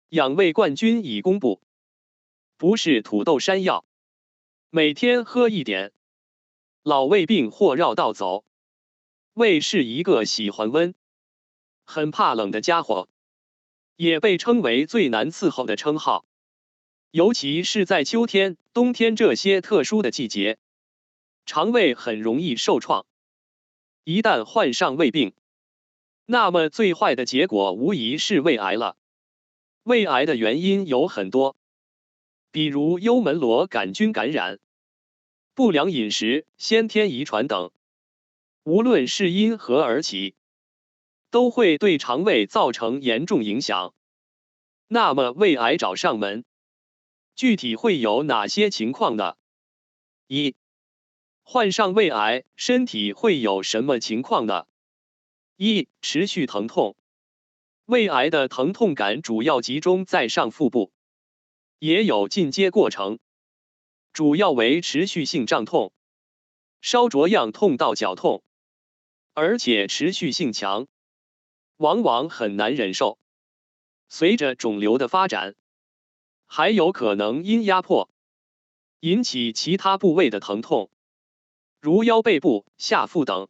养胃冠军已公布，不是土豆山药，每天喝一点，老胃病或绕道走。胃是一个喜欢温、很怕冷的家伙，也被称为最难伺候的称号，尤其是在秋天、冬天这些特殊的季节，肠胃很容易受创。一旦患上胃病，那么最坏的结果无疑是胃癌了。胃癌的原因有很多，比如幽门螺杆菌感染、不良饮食、先天遗传等。无论是因何而起，都会对肠胃造成严重影响。那么胃癌找上门，具体会有哪些情况呢？一、患上胃癌，身体会有什么情况呢？一、持续疼痛。胃癌的疼痛感主要集中在上腹部，也有进阶过程，主要为持续性胀痛，烧灼样痛到绞痛，而且持续性强，往往很难忍受。随着肿瘤的发展，还有可能因压迫引起其他部位的疼痛，如腰背部、下腹等。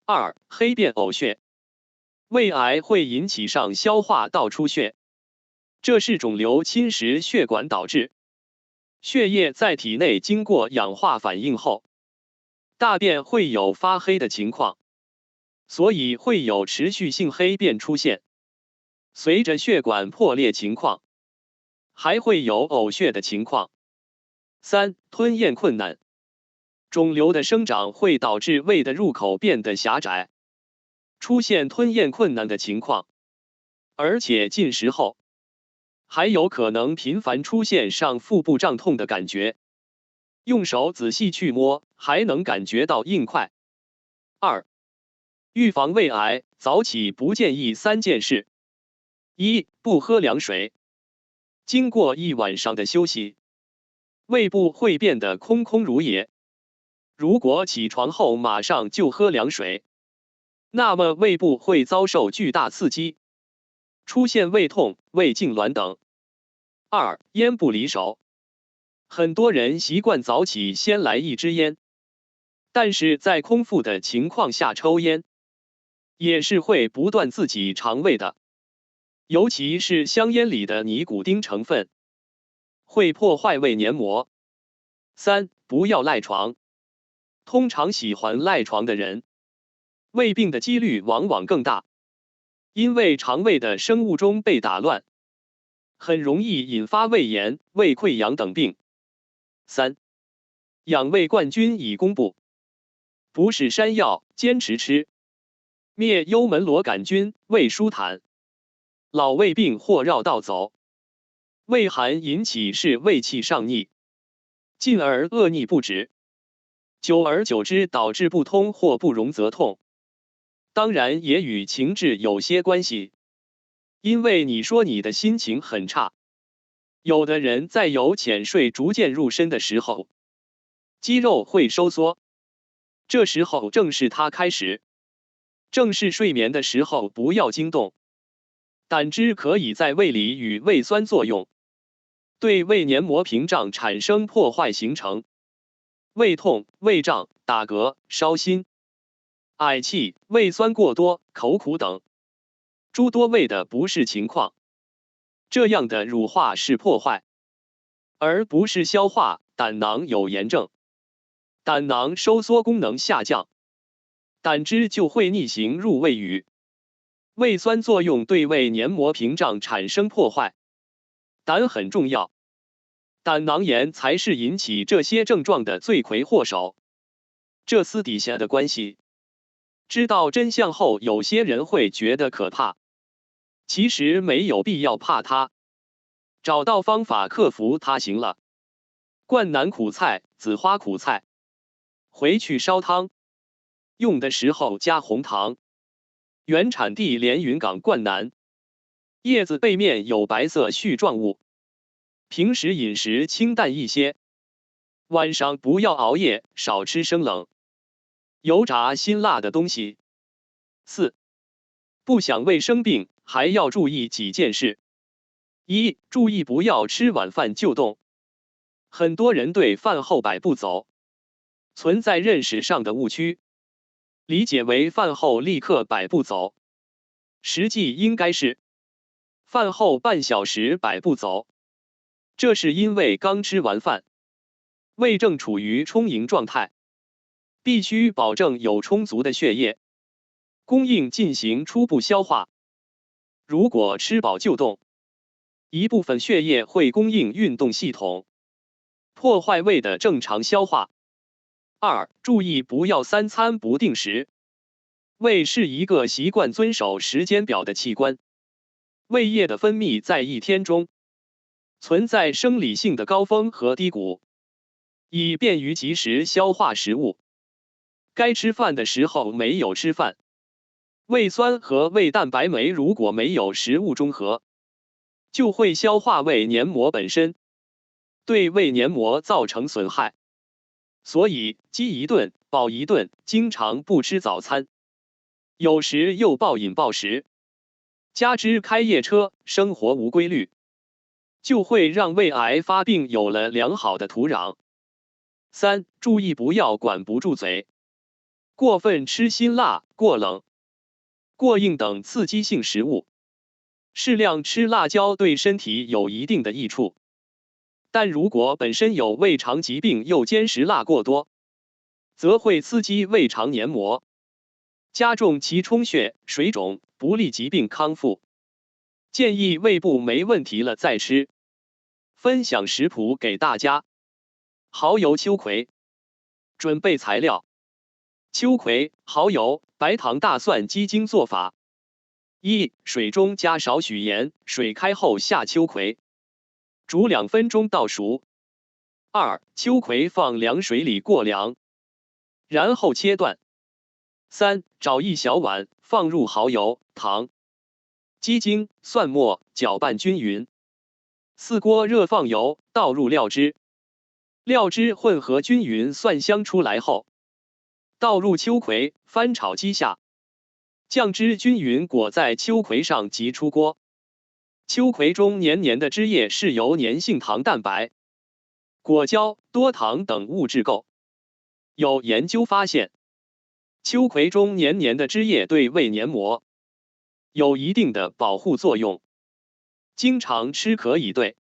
二、黑便呕血。胃癌会引起上消化道出血，这是肿瘤侵蚀血管导致。血液在体内经过氧化反应后，大便会有发黑的情况，所以会有持续性黑便出现。随着血管破裂情况，还会有呕血的情况。三、吞咽困难。肿瘤的生长会导致胃的入口变得狭窄，出现吞咽困难的情况，而且进食后还有可能频繁出现上腹部胀痛的感觉，用手仔细去摸，还能感觉到硬块。二、预防胃癌，早起不建议3件事。一、不喝凉水。经过一晚上的休息，胃部会变得空空如也。如果起床后马上就喝凉水，那么胃部会遭受巨大刺激，出现胃痛、胃痉挛等。二、烟不离手。很多人习惯早起先来一支烟，但是在空腹的情况下抽烟，也是会不断刺激肠胃的，尤其是香烟里的尼古丁成分，会破坏胃黏膜。三、不要赖床。通常喜欢赖床的人，胃病的几率往往更大，因为肠胃的生物钟被打乱，很容易引发胃炎、胃溃疡等病。三、养胃冠军已公布，不是山药，坚持吃，灭幽门螺杆菌，胃舒坦，老胃病或绕道走。胃寒引起是胃气上逆，进而恶逆不止，久而久之导致不通或不容则痛。当然也与情志有些关系，因为你说你的心情很差，有的人在有浅睡逐渐入深的时候，肌肉会收缩，这时候正是它开始。正是睡眠的时候不要惊动。胆汁可以在胃里与胃酸作用，对胃黏膜屏障产生破坏，形成胃痛、胃胀、打嗝、烧心、嗳气、胃酸过多、口苦等诸多胃的不适情况。这样的乳化是破坏，而不是消化。胆囊有炎症，胆囊收缩功能下降，胆汁就会逆行入胃与胃酸作用对胃黏膜屏障产生破坏。胆很重要，胆囊炎才是引起这些症状的罪魁祸首。这私底下的关系，知道真相后，有些人会觉得可怕，其实没有必要怕它，找到方法克服它行了。灌南苦菜、紫花苦菜，回去烧汤，用的时候加红糖。原产地连云港灌南，叶子背面有白色絮状物。平时饮食清淡一些，晚上不要熬夜，少吃生冷、油炸辛辣的东西。四、不想胃生病，还要注意几件事。一、注意不要吃晚饭就动。很多人对饭后百步走存在认识上的误区，理解为饭后立刻百步走，实际应该是饭后半小时百步走。这是因为刚吃完饭，胃正处于充盈状态，必须保证有充足的血液供应进行初步消化。如果吃饱就动，一部分血液会供应运动系统，破坏胃的正常消化。二、注意不要三餐不定时。胃是一个习惯遵守时间表的器官，胃液的分泌在一天中存在生理性的高峰和低谷，以便于及时消化食物。该吃饭的时候没有吃饭，胃酸和胃蛋白酶如果没有食物中和，就会消化胃黏膜本身，对胃黏膜造成损害。所以饥一顿饱一顿，经常不吃早餐，有时又暴饮暴食，加之开夜车，生活无规律，就会让胃癌发病有了良好的土壤。三、注意不要管不住嘴，过分吃辛辣、过冷、过硬等刺激性食物。适量吃辣椒对身体有一定的益处，但如果本身有胃肠疾病又兼食辣过多，则会刺激胃肠黏膜，加重其充血、水肿，不利疾病康复。建议胃部没问题了再吃。分享食谱给大家。蚝油秋葵。准备材料：秋葵、蚝油、白糖、大蒜、鸡精。做法：一、水中加少许盐，水开后下秋葵，煮2分钟到熟。二、秋葵放凉水里过凉，然后切断。三、找一小碗，放入蚝油、糖、鸡精、蒜末，搅拌均匀。4锅热放油，倒入料汁，料汁混合均匀，蒜香出来后，倒入秋葵，翻炒几下，酱汁均匀裹在秋葵上即出锅。秋葵中黏黏的汁液是由粘性糖蛋白、果胶、多糖等物质构。有研究发现，秋葵中黏黏的汁液对胃黏膜有一定的保护作用，经常吃可以对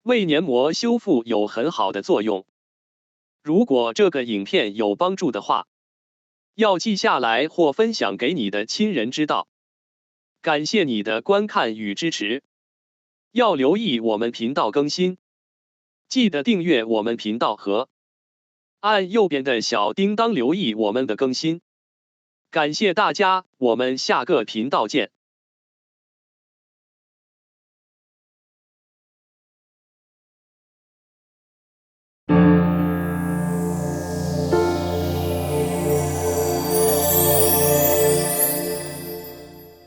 胃黏膜修复有很好的作用。如果这个影片有帮助的话，要记下来或分享给你的亲人知道。感谢你的观看与支持，要留意我们频道更新，记得订阅我们频道和按右边的小叮当留意我们的更新。感谢大家，我们下个频道见。